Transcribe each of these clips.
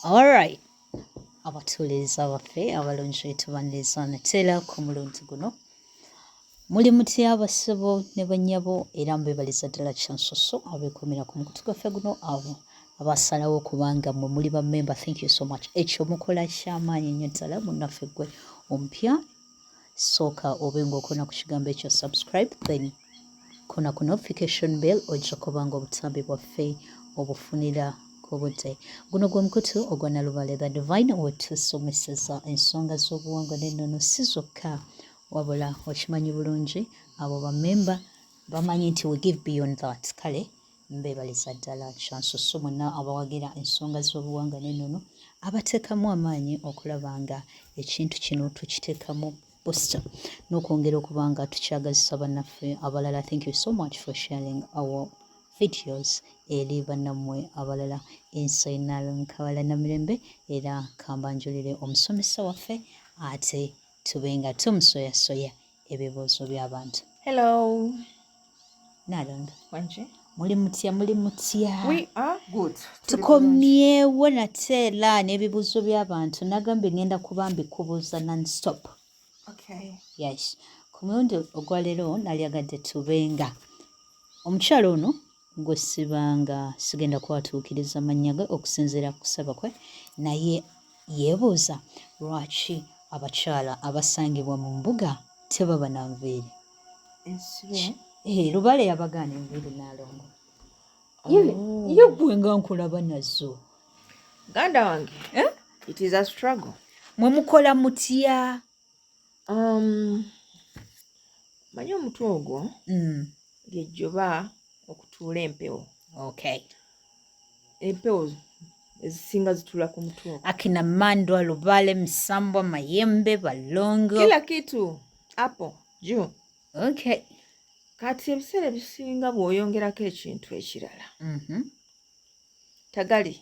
Alright, abatuulizi abaffe abalungi tubaniriza nateera ku mulundi guno muli mutya abasebo ne bannyabo era mbebaliza ddala kyansoso abeekumira ku mukutu gwaffe guno abo abasalawo kubanga mmwe muli bammemba. Thank you so much. Ekyo mukola kyamaanyi nnyo ddala munnaffe gwe omupya sooka obe ng'okona ku kigambo ekyo subscribe, then kona ku notification bell ojja kubanga obutambi bwaffe obufunira obudde. Guno gwe mukutu ogwa Nalubale the Divine wetusomeseza ensonga z'obuwangwa n'ennono si zokka wabula okimanyi bulungi abo bammemba bamanyi nti we give beyond that. Kale mbebaliza ddala kyansusu mwenna abawagira ensonga z'obuwangwa n'ennono abateekamu amaanyi okulaba nga ekintu kino tukiteekamu booster n'okwongera okuba nga tukyagazisa bannaffe abalala. Thank you so much for sharing our videos eri bannammwe abalala. Ensainalo nkawala namirembe era kambanjulire omusomesa waffe ate tube nga tumusoyasoya ebibuuzo by'abantu. Hello. Nalonda. Wanje. Muli mutya muli mutya? We are good. Tukomyewo nateera n'ebibuuzo by'abantu nagambye ngenda kuba mbikubuuza non-stop. Okay. Yes. Ku mulundi ogwaleero nalyagadde tubenga omukyalo ono gwe sibanga sigenda kwatuukiriza mannya ge okusinziira ku kusaba kwe naye yeebuuza lwaki abakyala abasangibwa mu mbuga tebaba na nviiri. Lubale yabagaana enviiri Nalongo. Ye gwe nga nkulaba nazo. Ganda wange. It is a struggle. Mwe mukola mutya? Manyi omutwe ogwo lyejjoba okutuula empewo. Okay. Empewo ezisinga zituula ku mutwe ogwo. Akina Mandwa, Lubale, Misambwa, Mayembe, Balongo. Kila kitu hapo juu. Okay. Kati ebiseera ebisinga bw'oyongerako ekintu ekirala. Tagali.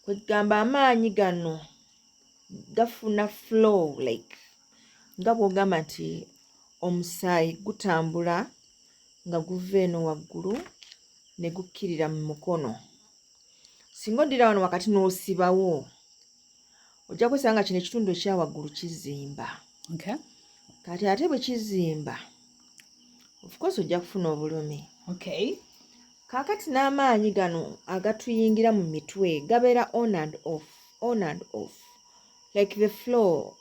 Kwegamba amaanyi gano gafuna flow like nga bw'ogamba nti omusaayi gutambula nga guva eno waggulu ne gukkirira mu mukono. Singa oddira wano wakati n'osibawo ojja kwesanga kino ekitundu ekya waggulu kizimba. Okay. Kati ate bwe kizimba of course ojja kufuna obulumi. Okay. Kaakati n'amaanyi gano agatuyingira mu mitwe gabeera on and off like the flow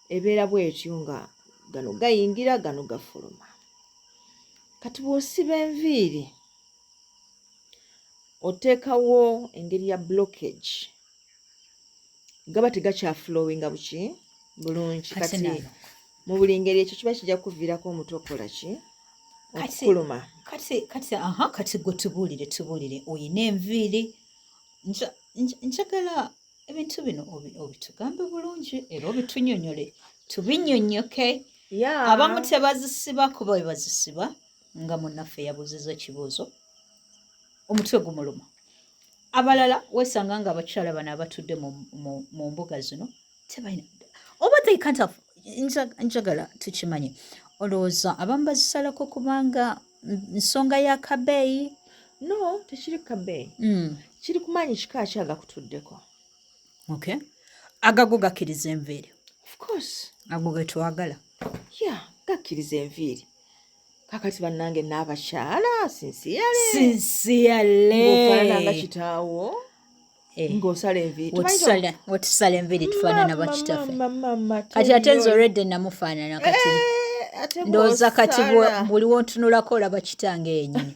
ebeera bw'etyo nga gano gayingira gano gafuluma. Kati bw'osiba enviiri oteekawo engeri ya blockage gaba tegakyaflowinga buki bulungi. Kati mu buli ngeri ekyo kiba kijja kuviirako omutwe okukola ki okukuluma. Kati gwe tubuulire oyina enviiri njagala ebintu bino obitugambe bulungi era obitunyonyole tubinnyonnyoke. Abamu tebazisiba kuba bwe bazisiba nga munnaffe yabuuziza ekibuuzo omutwe gumuluma. Abalala weesanga nga abakyala bano abatudde mu mbuga zino tebalina oba they can't have. Njagala tukimanye olowooza abamu bazisalako kubanga nsonga ya kabeeyi? No, tekiri kabeeyi. Kiri kumaanyi kika ki agakutuddeko. Okay. Agago gakkiriza enviiri. Of course. Ago ge twagala. Yeah, gakkiriza enviiri. Kakati bannange n'abakyala sinsiyale. Sinsiyale. Ng'ofaanana nga kitaawo. Ng'osala enviiri. Wetusala enviiri tufaanana bakitaffe. Kati ate nze olwedde namufaanana kati. Ndowooza kati buli wontunulako olaba kitange yennyini.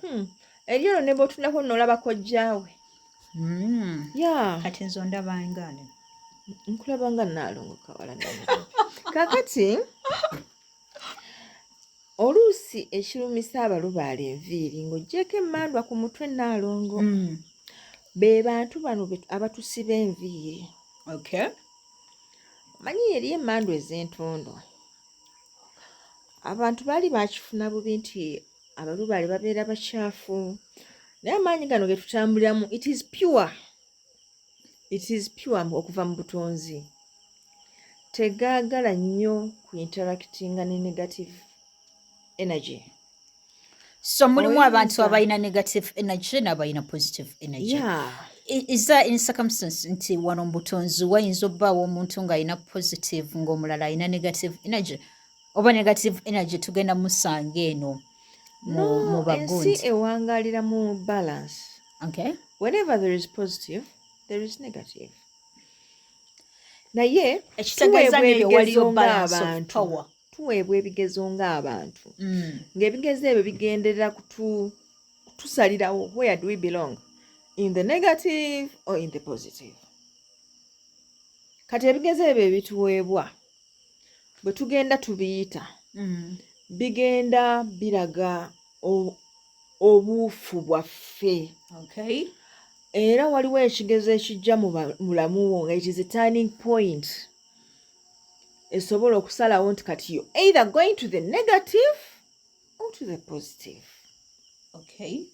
Eri olwo ne bw'otunulako n'olaba kojjaawe. Kati nze ondaba ngaani. Nkulaba nga Nalongo kawala namirembe. Kaakati oluusi ekirumisa abalubaala enviiri ng'oggyeko emmandwa ku mutwe Nalongo. Be bantu bano abatusiba enviiri. Okay. Manyi eri emmandwa ez'entondo. Abantu baali bakifuna bubi nti abalubaale babeera bakyafu. Naye amaanyi gano ge tutambuliramu it is pure okuva mu butonzi. Tegaagala nnyo ku interactinga ne negative energy. So mulimu abantu abalina negative energy n'abalina positive energy. is that in circumstance nti wano mu butonzi wayinza obbaawo omuntu ng'alina positive ng'omulala alina negative energy oba negative energy tugenda musanga eno mu bagundi ensi ewangalira mu balance. okay Whenever there is positive there is negative. Naye ekitegeeza nyo waliyo balance of ng'abantu power tuweebwa ebigezo ng'abantu ng'ebigezo ebyo bigenderera kutusalirawo where do we belong, in the negative or in the positive. Kati ebigezo ebyo ebituweebwa bwe tugenda tubiyita bigenda biraga obuufu bwaffe. okay Era waliwo ekigezo ekijja mu mulamu wo nga it is a turning point esobola okusalawo nti kati yo either going to the negative or to the positive. okay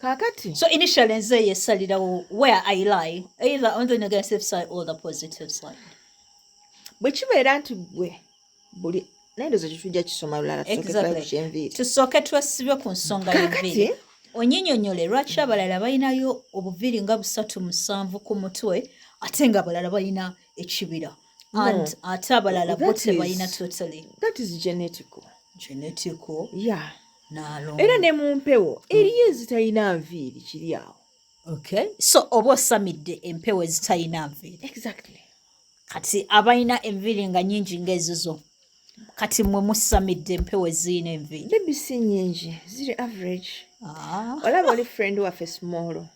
Kaakati so initially nze yesalirawo where I lie either on the negative side or the positive side. bwe kibeera nti gwe buli naye ndoza kitujja kisoma lulala Exactly. Tusooke twesibye ku nsonga y'enviiri onyinyonyole lwaki abalala balinayo obuviiri nga 3-7 ku mutwe ate nga abalala balina ekibira and ate abalala bo tebalina totally. That is genetical. Yeah. Era ne mu mpewo eriyo ezitalina nviiri kiri awo. Okay. So oba osamidde empewo ezitalina nviiri. Exactly. Kati abalina enviiri nga nnyingi ng'ezizo kati mwe musamidde empewo ezirina enviiri. Maybe si nnyingi ziri average. Olaba oli friend waffe small.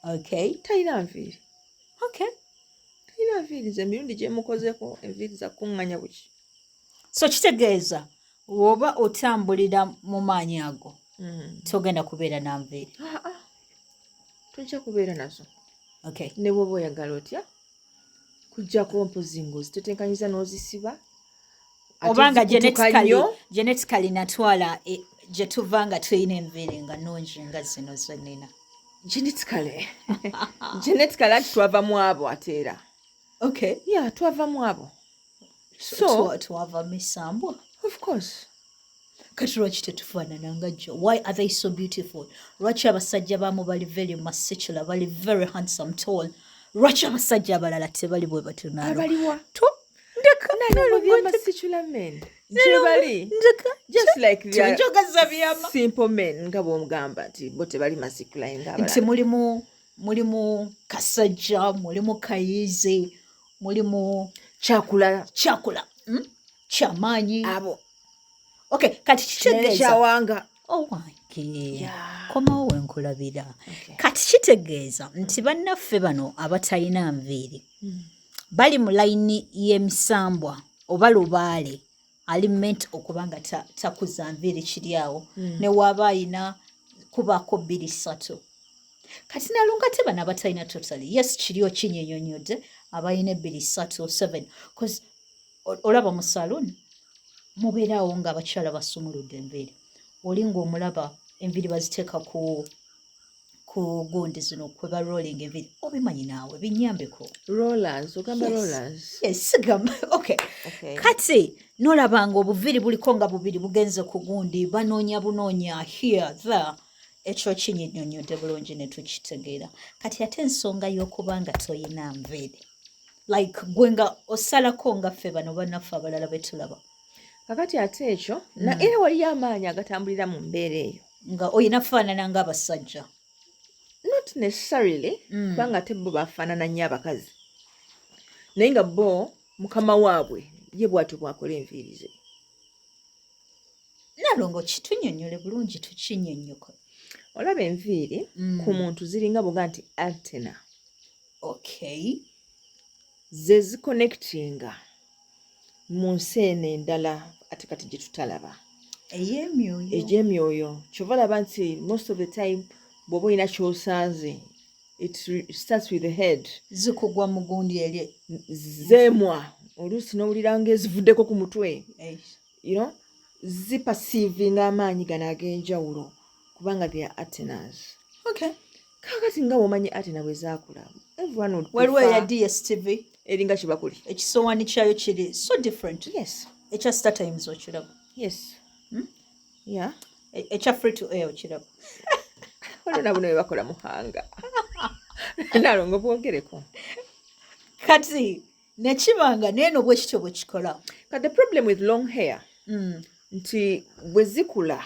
Okay. Talina nviiri. Okay. Talina nviiri ze emirundi gye mukozeko enviiri za kuŋŋanya buki. So kitegeeza woba otambulira mu maanyi ago togenda kubeera na nviiri. Tojja kubeera nazo. Okay. Ne bw'oba oyagala otya kujjako mpozi ng'oziteteekanyiza n'ozisiba. Obanga genetically natwala gye tuva nga tulina enviiri nga nnungi nga zino zennina. Genetically ati twava mu abo ate era. Okay. Yeah, twava mu abo. So twava misambwa. Of course. Kati lwaki tetufaanana nga jjo? Why are they so beautiful? Lwaki abasajja baamu bali very muscular, bali very handsome, tall? Lwaki abasajja abalala tebali bwe batunaalo? Abaliwa? Ndeka. Muscular men. Jebali. Just like the simple men nga bw'omugamba nti bo tebali muscular ng'abalala. Nti mulimu kasajja, mulimu kayizi, mulimu kyakula. Kyamaanyi. Abo. Okay, kati kitegeeza. Kyawanga. Oh wange. Komawo wenkulabira. Kati kitegeeza nti bannaffe bano abatalina nviiri bali mu layini y'emisambwa oba lubaale ali meant okuba nga takuza nviiri kiri awo ne waaba ayina kubaako 2-3. Kati nalunga te bano abatalina totally. Yes, kiriyo kinyenyonyodde abalina 2-3 7 because olaba mu saloon mubeeraawo ng'abakyala basumuludde enviiri. Oli ng'omulaba enviiri baziteeka ku gundi zino kwe ba rolling enviiri. Obimanyi naawe binnyambeko. Rollers, ogamba rollers. Yes, sigamba. Okay. Kati n'olabanga obuviiri buliko nga bubiri bugenze ku gundi banoonya bunoonya here there. Ekyo kinnyonnyodde bulungi ne tukitegeera. Kati ate ensonga y'okuba nga toyina nviiri. Like gwe nga osalako nga ffe bano bannaffe abalala be tulaba. Kakati ate ekyo era waliyo amaanyi agatambulira mu mbeera eyo. Nga oyina faanana ng'abasajja. Not necessarily kubanga ate bo bafaanana nnyo abakazi. Naye nga bo mukama waabwe ye bw'atyo bw'akola enviiri ze. Nalongo kitunnyonnyole bulungi tukinnyonnyoka. Olaba enviiri ku muntu ziringa boga nti antenna. Okay. Ze ziconnectinga mu nsi eno endala ate kati gye tutalaba. Egy'emyoyo. Kyova olaba nti most of the time bw'oba olina ky'osanze it starts with the head. Zikugwa mu gundi eri. Zeemwa. Oluusi n'owulira ng'ezivuddeko ku mutwe. You know? Zipasiivinga amaanyi gano ag'enjawulo kubanga they are antennas. Okay. Kakati nga bw'omanyi antenna bwe zaakula. Everyone would waliwo eya DSTV. Eringa kibakuli. Ekisowaani kyayo kiri so different. Yes. Ekya Star Times okiraba. Yes. Yeah. Ekya free to air okiraba. Olona buno bwe bakola muhanga. nalongo bwogereko kati nekibanga neeno bwe kityo bwe kikola. But the problem with long hair Mm. nti bwe zikula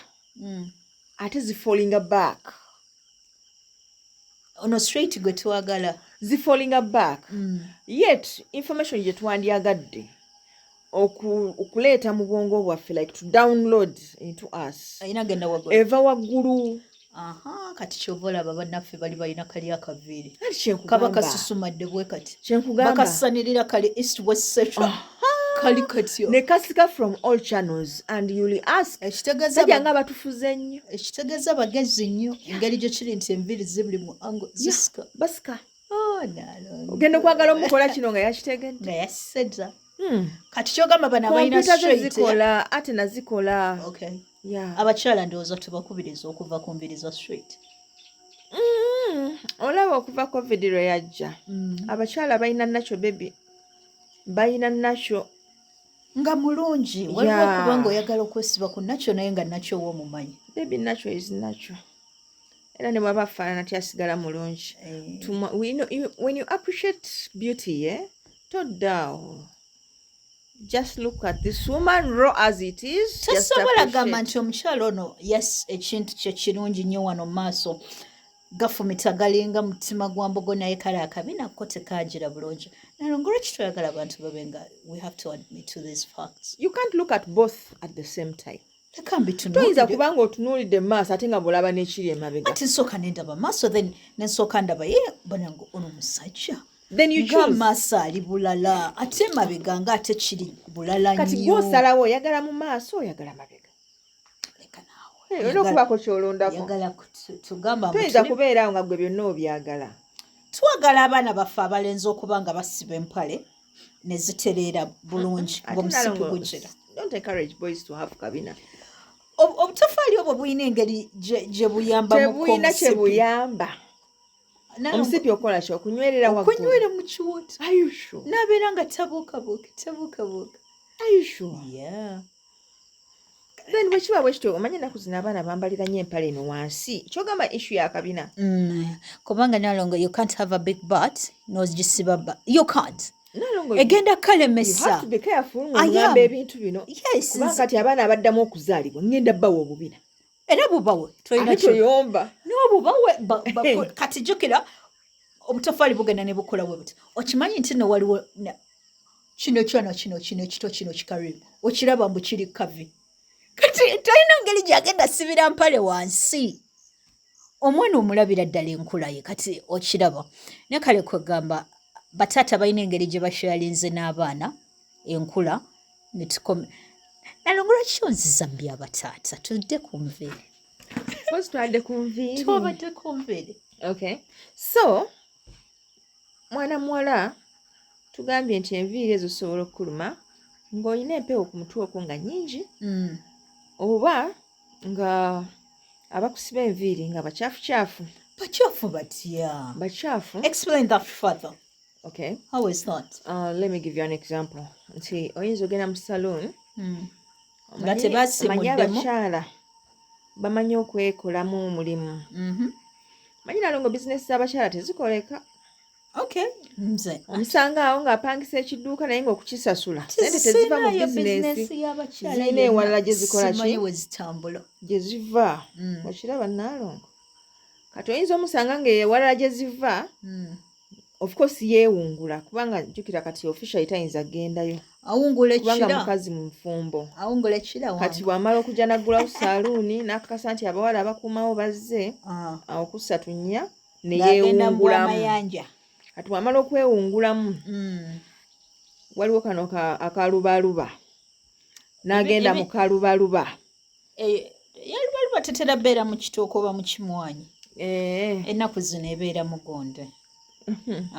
ate zifallinga back. Ono straight gwe twagala. Zifallinga back. Yet information gye twandyagadde okuleeta mu bwongo bwaffe like to download into us Ayina genda waggulu. eva waggulu. Aha, kati kyova olaba bannaffe bali balina kali akaviiri. Kati kyenkugamba. Kaba kasusumadde bwe kati. Kyenkugamba. Bakasanirira kali east west central. Kali katyo. Ne kasika from all channels and you'll ask. Sajja nga batufuze nnyo. Ekitegeeza bagezi nnyo. Engeri gye kiri nti enviiri zibuli mu ango zisika. Basika. Oh, nalo. Ogenda okwagala omukola kino nga yakitegedde. Nga yasseza. Kati kyogamba bano abalina straight. Zikola ate nazikola. Okay. Yeah. Abakyala ndowooza tubakubiriza okuva ku mbiri za straight. Olaba okuva COVID lwe yajja. Abakyala balina nakyo baby. Balina nakyo. Nga mulungi. Waliwo okuba ng'oyagala okwesiba ku nakyo naye nga nakyo w'omumanyi. Baby nakyo is nakyo. Era ne bwaba afaanana tyasigala mulungi. When you appreciate beauty, todda. Just look at this woman raw as it is. Tasobola gamba nti omukyala ono yes ekintu kye kirungi nnyo wano maaso gafumita galinga mutima gwa mbogo naye kale akabi nako tekagira bulungi. Nalongo lwaki twagala abantu babe nga we have to admit to these facts. You can't look at both at the same time. Toyinza kubanga otunuulidde mu maaso ate nga bw'olaba n'ekiri emabega. Ati nsooka n'endaba maaso then nensooka ndaba ye banango ono musajja. Then you choose. Maaso ali bulala ate mabega nga ate kiri bulala nnyo. Kati gw'osalawo oyagala mu maaso oyagala mabega. Leka naawe. Olina okubaako ky'olondako. Oyagala tugamba toyinza kubeeraawo nga gwe byonna obyagala. Twagala abaana baffe abalenzi okuba nga basiba empale ne zitereera bulungi ng'omusipi gujira. Don't encourage boys to have kabina. Obutafaali obwo bulina engeri gye buyambamu tebulina kye buyamba. Omusipi okola ki okunywerera waggulu. Okunywera mu kiwota. Are you sure? N'abeera nga tabuukabuuka. Are you sure? Yeah. Then bwe kiba bwe kityo omanye ennaku zino abaana bambalira nnyo empale eno wansi. Kyogamba issue ya kabina. Kubanga nalongo you can't have a big butt n'ogisiba you can't. Nalongo egenda kalemesa. You have to be careful ng'ogamba ebintu bino. Yes. Kubanga kati abaana abaddamu okuzaalibwa ngenda bbawo obubina. Era bubawe ate toyomba. N'obubawe kati jjukira obutafaali bugenda ne bukola bwe buti. Okimanyi nti no waliwo kino kyona kino ekito kino kikarimu. Okiraba mbu kiri kavi. Kati talina ngeri gy'agenda sibira mpale wansi. Omwana omulabira ddala enkula ye kati okiraba. Ne kale kwegamba bataata balina engeri gye bashayalinze n'abaana enkula ne tukome. Nalongola kyonziza mbi abataata tudde ku nviiri. First twadde ku nviiri. Twabadde ku nviiri. Okay. So mwana muwala tugambye nti enviiri ezo zisobola okukuluma ng'olina empewo ku mutwe okwo nga nnyingi. Oba nga abakusiba enviiri nga bacaafu. Bacaafu batya? Bacaafu. Explain that further. Okay. How is that? Let me give you an example. Nti oyinza ogenda mu saloon. Nga tebasimuddemu. Abakyala bamanyi okwekolamu omulimu. Manyi nalongo bizinesi z'abakyala tezikoleka. Okay. Nze. Omusanga awo ng'apangisa ekidduuka naye ng'okukisasula. Sente teziva mu bizinesi. Zirina ewalala gye zikola ki? Simanyi we zitambula. Gye ziva. Okiraba naalongo. Kati oyinza omusanga ng'ewalala gye ziva. Of course yeewungula kubanga jjukira kati official tayinza gendayo. Awungula ekira. Kubanga mukazi mu nfumbo. Awungula ekira wange. Kati bw'amala okujja naggulawo saaluuni n'akakasa nti abawala abakuumawo bazze awo ku 3 ne yeewungulamu. Kati bw'amala okwewungulamu waliwo kano akalubaluba n'agenda mu kalubaluba. Yalubaluba tetera beera mu kitooke oba mu kimwanyi. Ennaku zino ebeera mugonde.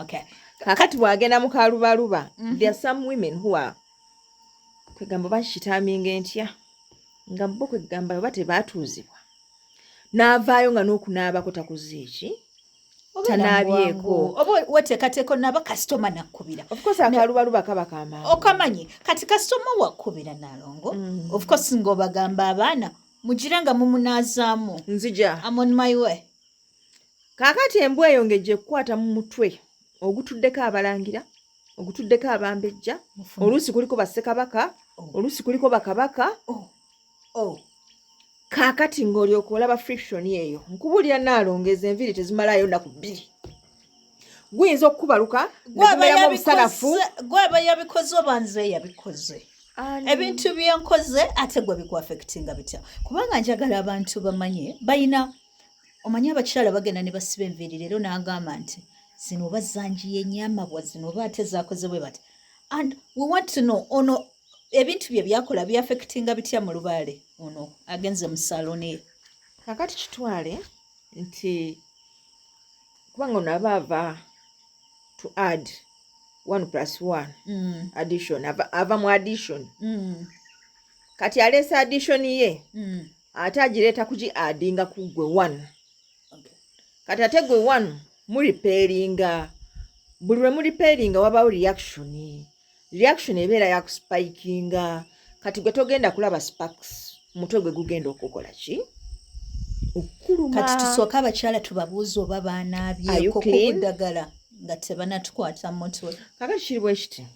Okay. Kakati bw'agenda mu kalubaluba, there are some women who are kwegamba bakitaminga entya nga bo kwegamba baba tebaatuuzibwa. N'avaayo nga n'okunaabako takuziiki. Tanaabyeko. Oba weteekateeko n'aba kasitoma nakkubira. Of course akalubaluba kaba kamanyi. Okamanyi kati kasitoma wakkubira nalongo. Of course ng'obagamba abaana mugira nga mumunaazaamu. Nzija. I'm on my way. kaakati embwa eyo ng'ejja kukwata mu mutwe ogutuddeko abalangira, ogutuddeko abambejja, oluusi kuliko bassekabaka, oluusi kuliko bakabaka. Kaakati ng'olyoka olaba friction eyo, nkubulira Naalongeeza enviiri tezimalayo nnaku 2. Guyinza okukubaluka nekumeramu obusanafu. Gwaba yabikoze oba nze yabikoze. Ebintu byenkoze ate gwe bikuafectinga bitya. Kubanga njagala abantu bamanye bayina omanyi abakyala bagenda ne basiba enviiri leero n'agamba nti zino oba zanjiye nnyama bwa zino oba ate zaakoze bwe bati. And we want to know ono ebintu bye byakola byafectinga bitya mu lubaale ono agenze mu saloni ye. Kaakati kitwale nti kubanga ono aba ava to add 1+1 addition ava mu addition. Kati aleese addition ye ate agireeta kugiaddinga ku gwe 1. Kati ate gwe 1 muriperinga, buli lwe muriperinga wabaawo reaction ebeera yakuspikinga. Kati gwe togenda kulaba sparks, mutwe gwe gugenda okukola ki? Okuluma. Kati tusooka abakyala tubabuuza oba baanaabyeko kuddagala nga tebanatukwata mutwe. Kaakati kiri bwe kiti,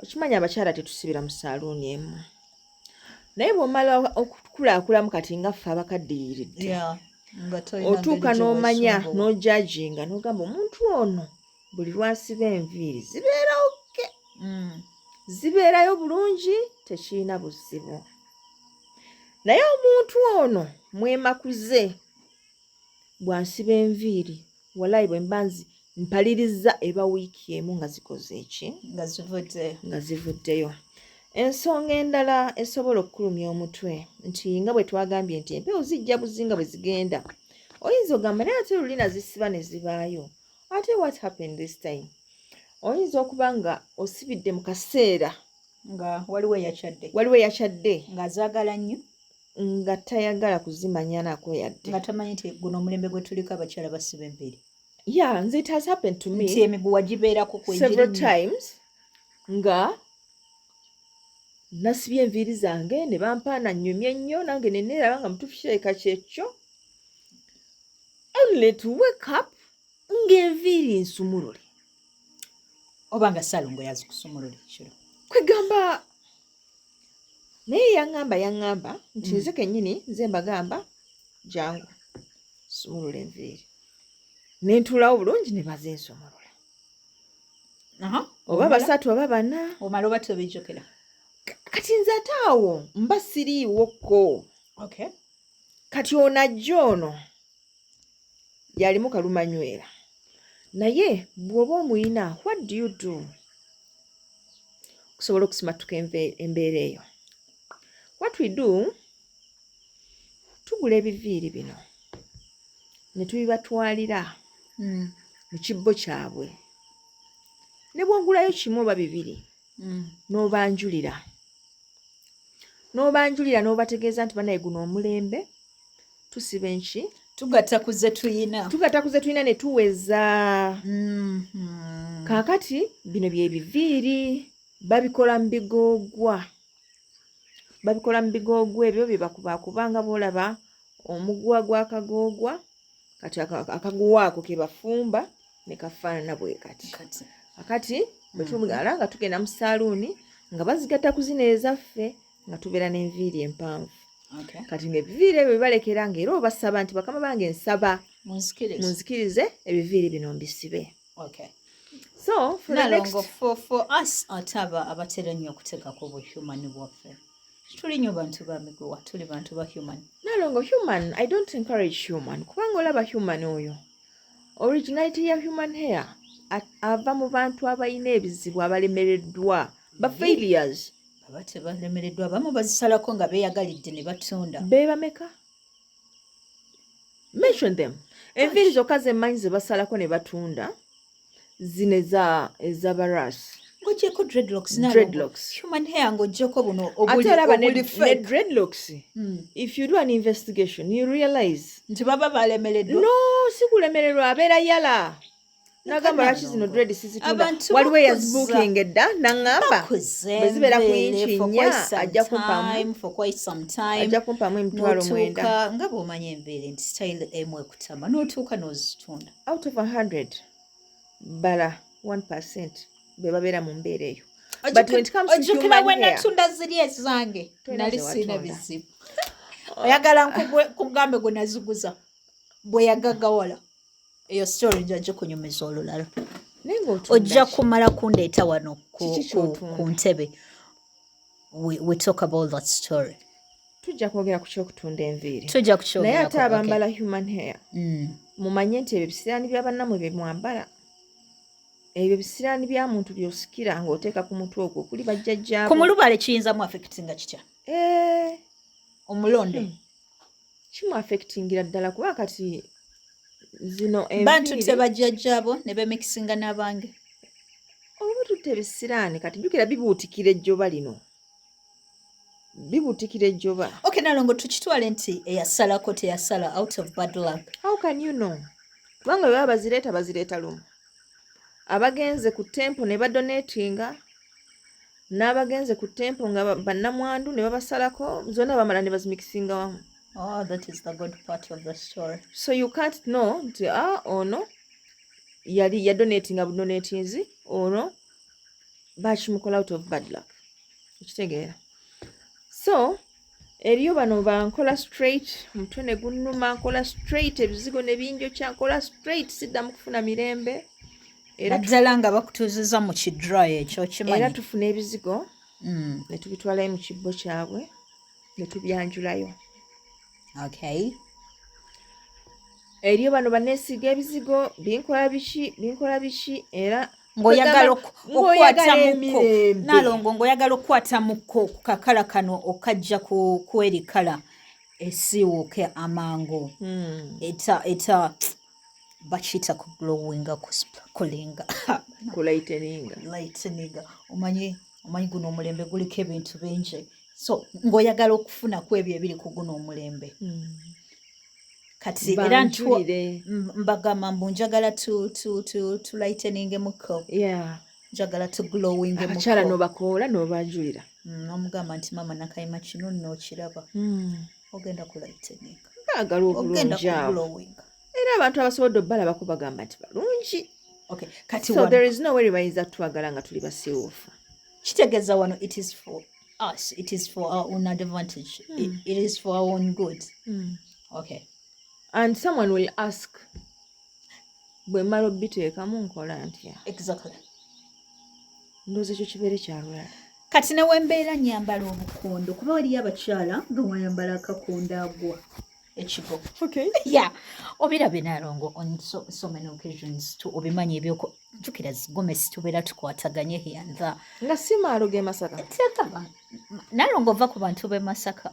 okimanyi abakyala tetusibira mu saaluuni emu, naye bw'omala okukulaakulaamu kati nga ffe abakaddiyiridde otuuka n'omanya n'ojajinga n'ogamba omuntu ono buli lwasiba enviiri zibeera oke, zibeerayo bulungi, tekirina buzibu. Naye omuntu ono mwemakuze bw'ansiba enviiri walayi bwe mba mpaliriza eba wiiki emu nga zikoze eki? Nga zivuddeyo. Ensonga endala esobola okukulumya omutwe nti nga bwe twagambye nti empewo zijja buzinga bwe zigenda. Oyinza ogamba naye ate lulina zisiba ne zibaayo. Ate what happened this time? Oyinza okuba nga osibidde mu kaseera nga waliwo eyakyadde nga azaagala nnyo nga tayagala kuzimanya nako yadde. Nga tamanyi nti guno omulembe gwe tuliko abakyala basiba enviiri. Yeah, nze it has happened to me. Nti emiguwa gibeerako several times nga nasibye enviiri zange ne bampaana nnyumye nnyo nange ne neeraba nga mutuufu kirabika kyekyo. Only to wake up ng'enviiri nsumulule. Oba nga Saalongo yazikusumulula ekiro. Kwegamba naye yaŋŋamba nti nze kennyini nze mbagamba jangu sumulula enviiri. Ne ntuulawo bulungi ne bazinsumulula. Oba 3 oba 4. Omala oba tobijjukira. Kati nze ate awo mba siriiwokko. Kati onajja ono yalimu kalumanywera. Naye bw'oba omuyina what do you do? Okusobola okusimatuka embeera eyo. What we do, tugula ebiviiri bino ne tubibatwalira mu kibbo kyabwe. Ne bw'ogulayo kimu oba 2 n'obanjulira n'obategeeza nti banaye guno omulembe tusiba enki tugatta ku ze tuyina ne tuweza. Kaakati bino bye biviiri babikola mu bigoogwa ebyo bye bakubanga boolaba omuguwa gw'akagoogwa kati akaguwa ako ke bafumba ne kafaanana bwe kati. Kakati bwe tumugala nga tugenda mu saaluuni nga bazigatta ku zino ezaffe nga tubeera n'enviiri empanvu. Kati ng'ebiviiri ebyo bibalekera ng'era obasaba nti bakama bange nsaba munzikirize ebiviiri bino mbisibe. So for the next for us ataba abatera nnyo okuteekako obuhuman bwaffe. Tuli nnyo bantu ba miguwa, tuli bantu ba human. Nalongo human, I don't encourage human. Kubanga olaba human oyo. Originality ya human hair ava mu bantu abalina ebizibu abalemereddwa. Ba failures. Baba tebalemereddwa abamu bazisalako nga beeyagalidde ne batunda. Bebameka? Mention them. Enviiri zokka z'emmanyi ze basalako ne batunda zino ezabarasi. Ng'oggyeko dreadlocks. Human hair ng'oggyeko buno obuli fake. Dreadlocks. If you do an investigation, you realize nti baba balemereddwa. No, si kulemererwa abeera yala. nagamba lwaki zino dread sizitunda Abantu waliwo bakuza. yazibooking edda naŋŋamba bwe zibeera ku inchi nnya for quite some time ajja kumpamu emitwalo 9 n'otuuka nga bw'omanya embeera nti style emu ekutama n'otuuka n'ozitunda out of 100 bala 1% be babeera mu mbeera eyo but when it comes to ojjukira human we hair natunda ziri ezange Tolina nali ze siina watunda. bizibu oyagala nkugambe gwe naziguza bwe yagagawala eyo story njajja kunyumiza olulala naye ng'otunda ojja ki? kumala kundeeta wano Kiki ky'otunda? ku ntebe we talk about that story tujja kwogera ku kyokutunda enviiri tujja naye kukyogera ate abambala human hair Mm. mumanye nti ebyo bisiraani bya bannamwe bye mwambala ebyo bisiraani bya muntu by'osikira ng'oteeka ku mutwe ogwo kuli bajjajjaabo ku mulubale kiyinzamu affectinga kitya Eh, omulonde kimu affectingira ddala kuba kati zino bantu enviiri tebajjajjaabo ne bemikisinga n'abange oba tutte ebisiraani kati jjukira bibuutikira ejjoba lino bibuutikira ejjoba okay nalongo tukitwale nti eyasalako teyasala out of bad luck how can you know kubanga bwe baba bazireeta lumu abagenze ku tempo ne badonatinga n'abagenze ku tempo nga bannamwandu ne babasalako zonna bamala ne bazimikisinga wamu oh that is the good part of the story so you can't know nti ono yali yadonatinga budonatings ono bakimukola out of bad luck okitegeera so eriyo bano bankola straight omutwe ne gunnuma nkola straight ebizigo ne binjokya nkola straight siddamu kufuna mirembe naddala nga bakutuuziza mu kidry ekyo era kimanyi tufuna ebizigo ne tubitwalayo mu kibbo kyabwe ne tubyanjulayo okay eriyo bano baneesiga ebizigo binkola biki era ng'oyagala okukwata mukko emirembe. nalongo ng'oyagala okukwata mukko ku kakala kano okajja ku eri kala esiiwuuke amangu eta bakiyita ku glowinga kulinga lighteninga omanyi guno omulembe guliko ebintu bingi so ng'oyagala okufuna ku ebyo ebiri ku guno omulembe kati era mbagamba mbu njagala tu lightening mukko njagala tu glowing mukko abakyala n'obakoola n'obanjulira n'omugamba nti mama nakayima kino nno okiraba ogenda ku lightening baagala ogenda obulungi ku abo glowing era abantu abasobodde obbalabako bagamba nti balungi okay kati so wano there is no way bayinza twagala nga tuli basiiwuufu kitegeeza wano it is for us it is for our own advantage it is for our own good okay and someone will ask bwe mmala obiteekamu nkola ntya exactly ndowooza ekyo kibeere kyalulala kati newembeera nyambala obukondo kuba waliyo abakyala nga wayambala akakondo agwa ekigo yeah obirabe nalongo on so many occasions to obimanyi ebyoko jukira zigomesi tubeera tukwataganye hiyanza nga si maalo g'e Masaka tekaba nalongo ova ku bantu b'e Masaka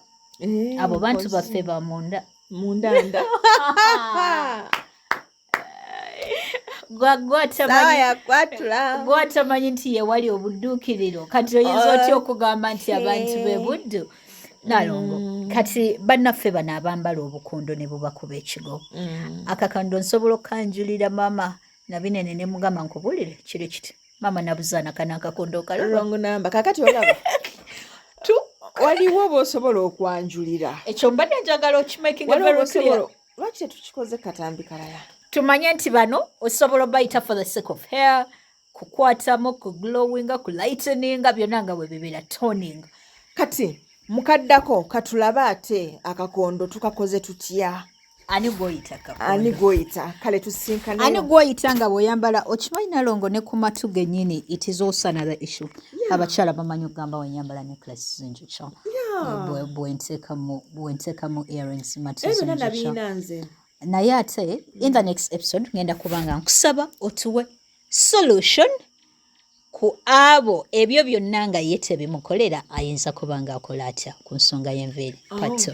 abo bantu baffe bamunda mundanda gwatamanyi nti yewali obudduukiriro kati oyinza otya okugamba nti abantu be buddu nalongo kati bannaffe bano abambala obukondo ne bubakuba ekigo akakando nsobola okkanjulira mama nabinene ne mugamba nkubulire kiri kiti mama nabuzaana kana akakondo kalongo namba kakati olaba waliwo b'osobola okwanjulira ekyo mbadde njagala okimakinga very clear lwaki tetukikoze katambi kalala tumanye nti bano osobola obayita for the sake of hair kukwatamu ku glowinga ku lighteninga byonna nga bwe bibira toning kati mukaddako katulabe ate akakondo tukakoze tutya ani gwoyita ani gwoyita kale tusinkane ani gwoyita nga bw'oyambala okimanyi nalongo ne ku matu gennyini it is also another issue abakyala bamanyi okugamba wenyambala necklace zinjukya bwenteekamu earrings matu zinjukya naye ate in the next episode ngenda kubanga nkusaba otuwe solution ku abo ebyo byonna nga ye tebimukolera ayinza kuba nga akola atya ku nsonga y'enviiri pato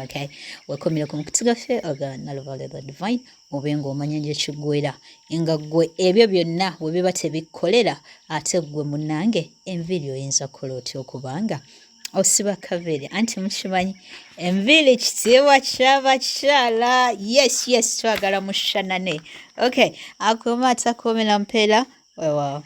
okay wekomere ku mukuti gaffe aga Naluvale the Divine obe ng'omanya nje kiggwera nga ggwe ebyo byonna we biba tebikkolera ate ggwe munnange enviiri oyinza kukola otya okubanga osiba kavere anti mukimanyi enviiri kitiibwa ky'abakyala. Yes, twagala mushanane. Okay, akuuma atakuumira mpeera weewaawo.